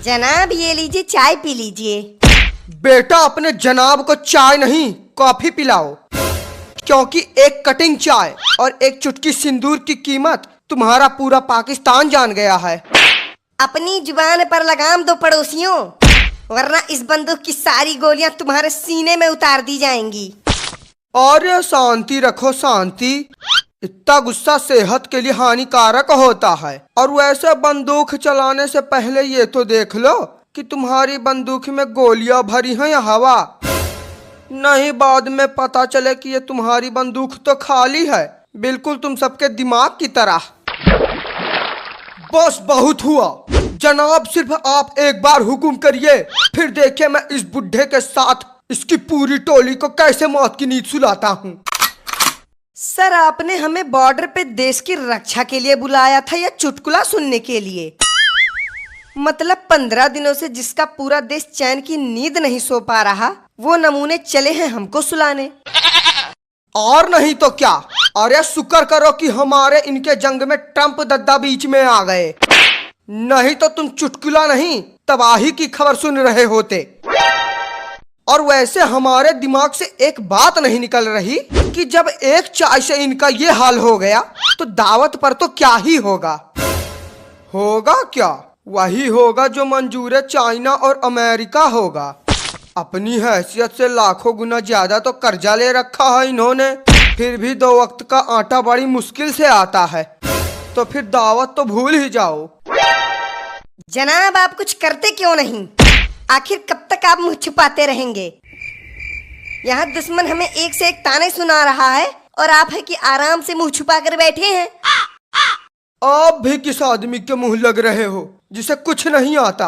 जनाब ये लीजिए, चाय पी लीजिए। बेटा अपने जनाब को चाय नहीं कॉफी पिलाओ, क्योंकि एक कटिंग चाय और एक चुटकी सिंदूर की कीमत तुम्हारा पूरा पाकिस्तान जान गया है। अपनी जुबान पर लगाम दो पड़ोसियों, वरना इस बंदूक की सारी गोलियां तुम्हारे सीने में उतार दी जाएंगी। और शांति रखो शांति, इतना गुस्सा सेहत के लिए हानिकारक होता है। और वैसे बंदूक चलाने से पहले ये तो देख लो कि तुम्हारी बंदूक में गोलियां भरी हैं या हवा। नहीं बाद में पता चले कि ये तुम्हारी बंदूक तो खाली है, बिल्कुल तुम सबके दिमाग की तरह। बस बहुत हुआ जनाब, सिर्फ आप एक बार हुक्म करिए, फिर देखिए मैं इस बुढ़े के साथ इसकी पूरी टोली को कैसे मौत की नींद सुलाता हूँ। सर आपने हमें बॉर्डर पे देश की रक्षा के लिए बुलाया था या चुटकुला सुनने के लिए? मतलब 15 दिनों से जिसका पूरा देश चैन की नींद नहीं सो पा रहा, वो नमूने चले हैं हमको सुलाने। और नहीं तो क्या, अरे शुक्र करो कि हमारे इनके जंग में ट्रंप दद्दा बीच में आ गए, नहीं तो तुम चुटकुला नहीं तबाही की खबर सुन रहे होते। और वैसे हमारे दिमाग से एक बात नहीं निकल रही कि जब एक चाय से इनका ये हाल हो गया तो दावत पर तो क्या ही होगा। होगा क्या? वही होगा जो मंजूर चाइना और अमेरिका होगा। अपनी हैसियत से लाखों गुना ज्यादा तो कर्जा ले रखा है इन्होंने, फिर भी 2 वक्त का आटा बड़ी मुश्किल से आता है, तो फिर दावत तो भूल ही जाओ। जनाब आप कुछ करते क्यों नहीं? आखिर कब तक आप मुंह छुपाते रहेंगे? यहाँ दुश्मन हमें एक से एक ताने सुना रहा है और आप है कि आराम से मुंह छुपा कर बैठे हैं। आप भी किस आदमी के मुंह लग रहे हो जिसे कुछ नहीं आता?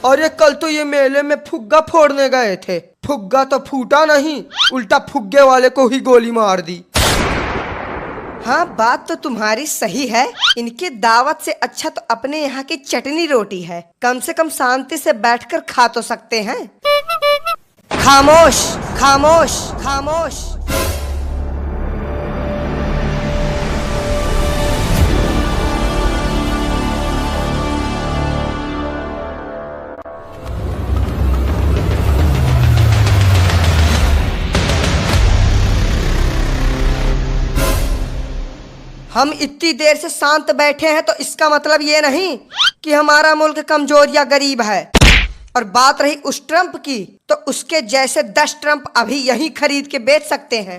अरे कल तो ये मेले में फुग्गा फोड़ने गए थे, फुग्गा तो फूटा नहीं, उल्टा फुग्गे वाले को ही गोली मार दी। हाँ बात तो तुम्हारी सही है, इनकी दावत से अच्छा तो अपने यहाँ की चटनी रोटी है, कम से कम शांति से बैठकर खा तो सकते हैं। खामोश खामोश खामोश। हम इतनी देर से शांत बैठे हैं तो इसका मतलब ये नहीं कि हमारा मुल्क कमजोर या गरीब है। और बात रही उस ट्रंप की, तो उसके जैसे 10 ट्रंप अभी यहीं खरीद के बेच सकते हैं।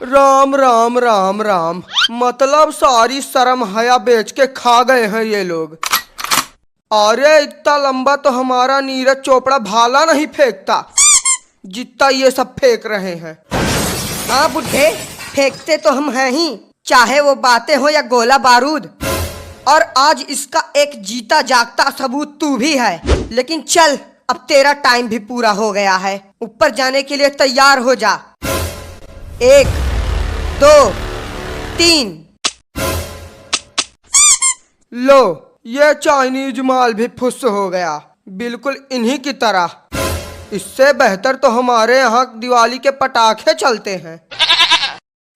राम राम राम राम, मतलब सारी शर्म हया बेच के खा गए हैं ये लोग। अरे इतना लंबा तो हमारा नीरज चोपड़ा भाला नहीं फेंकता जितना ये सब फेंक रहे हैं। हाँ बुढ़े, फेंकते तो हम हैं ही, चाहे वो बातें हो या गोला बारूद। और आज इसका एक जीता जागता सबूत तू भी है। लेकिन चल, अब तेरा टाइम भी पूरा हो गया है, ऊपर जाने के लिए तैयार हो जा। 1 2 3। लो ये चाइनीज माल भी फुस हो गया, बिल्कुल इन्हीं की तरह। इससे बेहतर तो हमारे यहाँ दिवाली के पटाखे चलते हैं।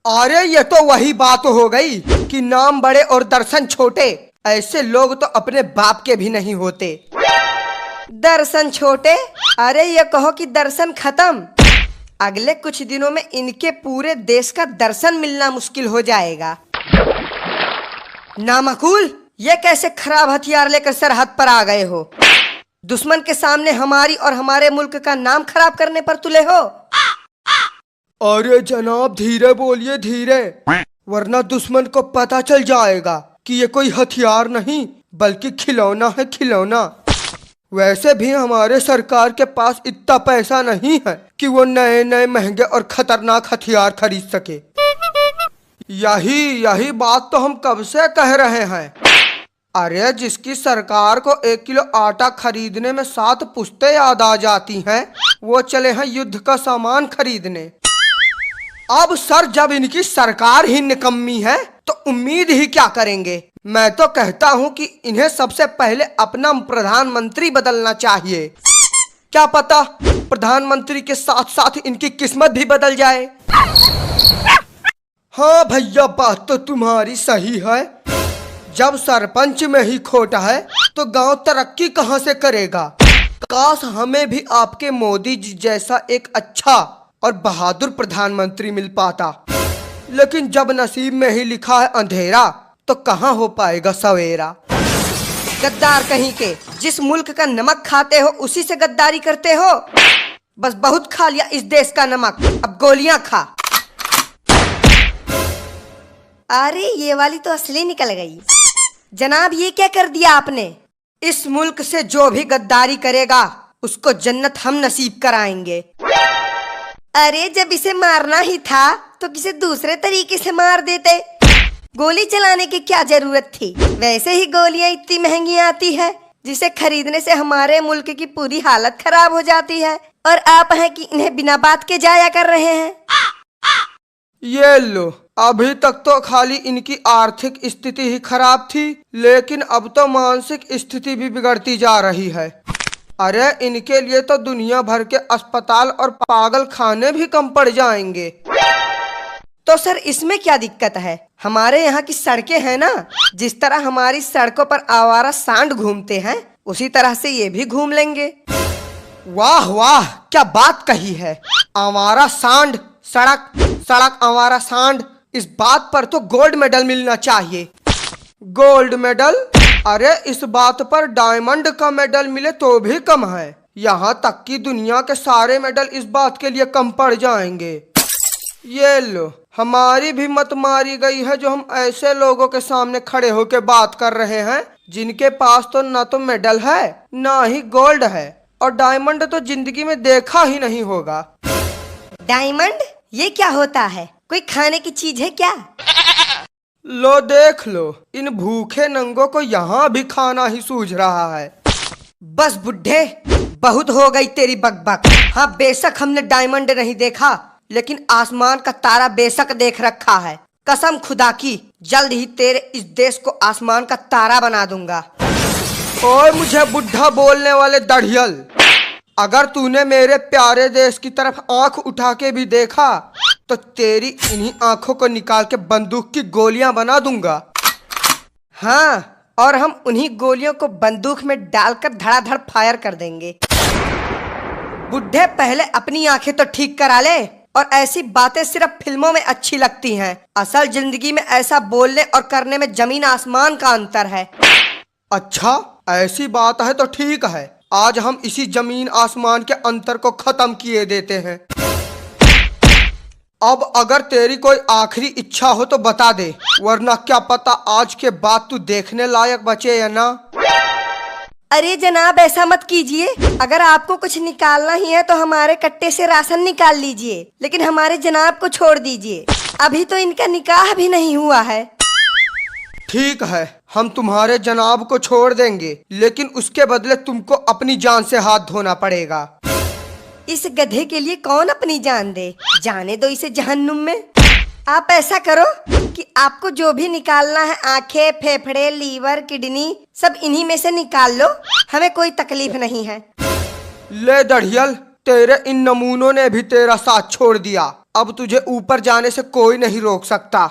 अरे ये तो वही बात हो गई कि नाम बड़े और दर्शन छोटे, ऐसे लोग तो अपने बाप के भी नहीं होते। दर्शन छोटे? अरे ये कहो कि दर्शन खत्म। अगले कुछ दिनों में इनके पूरे देश का दर्शन मिलना मुश्किल हो जाएगा। नामकुल, ये कैसे खराब हथियार लेकर सरहद पर आ गए हो? दुश्मन के सामने हमारी और हमारे मुल्क का नाम खराब करने पर तुले हो? अरे जनाब धीरे बोलिए धीरे, वरना दुश्मन को पता चल जाएगा कि ये कोई हथियार नहीं बल्कि खिलौना है, खिलौना। वैसे भी हमारे सरकार के पास इतना पैसा नहीं है कि वो नए नए महंगे और खतरनाक हथियार खरीद सके। यही बात तो हम कब से कह रहे हैं। अरे जिसकी सरकार को 1 किलो आटा खरीदने में 7 पुश्तें याद आ जाती हैं, वो चले हैं युद्ध का सामान खरीदने। अब सर जब इनकी सरकार ही निकम्मी है तो उम्मीद ही क्या करेंगे। मैं तो कहता हूँ कि इन्हें सबसे पहले अपना प्रधानमंत्री बदलना चाहिए। क्या पता प्रधानमंत्री के साथ साथ इनकी किस्मत भी बदल जाए। हाँ भैया बात तो तुम्हारी सही है, जब सरपंच में ही खोट है तो गांव तरक्की कहां से करेगा। काश हमें भी आपके मोदी जी जैसा एक अच्छा और बहादुर प्रधानमंत्री मिल पाता, लेकिन जब नसीब में ही लिखा है अंधेरा तो कहां हो पाएगा सवेरा। गद्दार कहीं के, जिस मुल्क का नमक खाते हो उसी से गद्दारी करते हो। बस बहुत खा लिया इस देश का नमक, अब गोलियां खा। अरे ये वाली तो असली निकल गई। जनाब ये क्या कर दिया आपने? इस मुल्क से जो भी गद्दारी करेगा उसको जन्नत हम नसीब कराएंगे। अरे जब इसे मारना ही था तो किसी दूसरे तरीके से मार देते। गोली चलाने की क्या जरूरत थी? वैसे ही गोलियां इतनी महंगी आती है जिसे खरीदने से हमारे मुल्क की पूरी हालत खराब हो जाती है, और आप हैं कि इन्हें बिना बात के जाया कर रहे हैं। ये लो, अभी तक तो खाली इनकी आर्थिक स्थिति ही खराब थी, लेकिन अब तो मानसिक स्थिति भी बिगड़ती जा रही है। अरे इनके लिए तो दुनिया भर के अस्पताल और पागल खाने भी कम पड़ जाएंगे। तो सर इसमें क्या दिक्कत है? हमारे यहाँ की सड़कें हैं ना, जिस तरह हमारी सड़कों पर आवारा सांड घूमते हैं उसी तरह से ये भी घूम लेंगे। वाह वाह, क्या बात कही है। आवारा सांड, सड़क सड़क आवारा सांड, इस बात पर तो गोल्ड मेडल मिलना चाहिए। Gold medal? अरे इस बात पर डायमंड का मेडल मिले तो भी कम है। यहाँ तक कि दुनिया के सारे मेडल इस बात के लिए कम पड़ जाएंगे। ये लो, हमारी भी मत मारी गई है जो हम ऐसे लोगों के सामने खड़े होकर बात कर रहे हैं जिनके पास तो ना तो मेडल है ना ही गोल्ड है, और डायमंड तो जिंदगी में देखा ही नहीं होगा। डायमंड ये क्या होता है? कोई खाने की चीज है क्या? लो देख लो, इन भूखे नंगों को यहाँ भी खाना ही सूझ रहा है। बस बुड्ढे, बहुत हो गई तेरी बकबक। हाँ बेशक हमने डायमंड नहीं देखा, लेकिन आसमान का तारा बेशक देख रखा है। कसम खुदा की, जल्द ही तेरे इस देश को आसमान का तारा बना दूंगा। ओए मुझे बुढ़ा बोलने वाले दढ़ियल, अगर तूने मेरे प्यारे देश की तरफ आंख उठा के भी देखा तो तेरी इन्हीं आंखों को निकाल के बंदूक की गोलियां बना दूंगा। हाँ, और हम उन्हीं गोलियों को बंदूक में डालकर धड़ाधड़ फायर कर देंगे। बुढ़े पहले अपनी आंखें तो ठीक करा ले, और ऐसी बातें सिर्फ फिल्मों में अच्छी लगती हैं। असल जिंदगी में ऐसा बोलने और करने में जमीन आसमान का अंतर है। अच्छा ऐसी बात है तो ठीक है, आज हम इसी जमीन आसमान के अंतर को खत्म किए देते हैं। अब अगर तेरी कोई आखिरी इच्छा हो तो बता दे, वरना क्या पता आज के बाद तू देखने लायक बचे या ना। अरे जनाब ऐसा मत कीजिए। अगर आपको कुछ निकालना ही है तो हमारे कट्टे से राशन निकाल लीजिए, लेकिन हमारे जनाब को छोड़ दीजिए। अभी तो इनका निकाह भी नहीं हुआ है। ठीक है, हम तुम्हारे जनाब को छोड़ देंगे, लेकिन उसके बदले तुमको अपनी जान से हाथ धोना पड़ेगा। इस गधे के लिए कौन अपनी जान दे? जाने दो इसे जहन्नुम में। आप ऐसा करो कि आपको जो भी निकालना है, आंखें, फेफड़े, लीवर, किडनी, सब इन्हीं में से निकाल लो। हमें कोई तकलीफ नहीं है। ले दढ़ियल, तेरे इन नमूनों ने भी तेरा साथ छोड़ दिया। अब तुझे ऊपर जाने से कोई नहीं रोक सकता।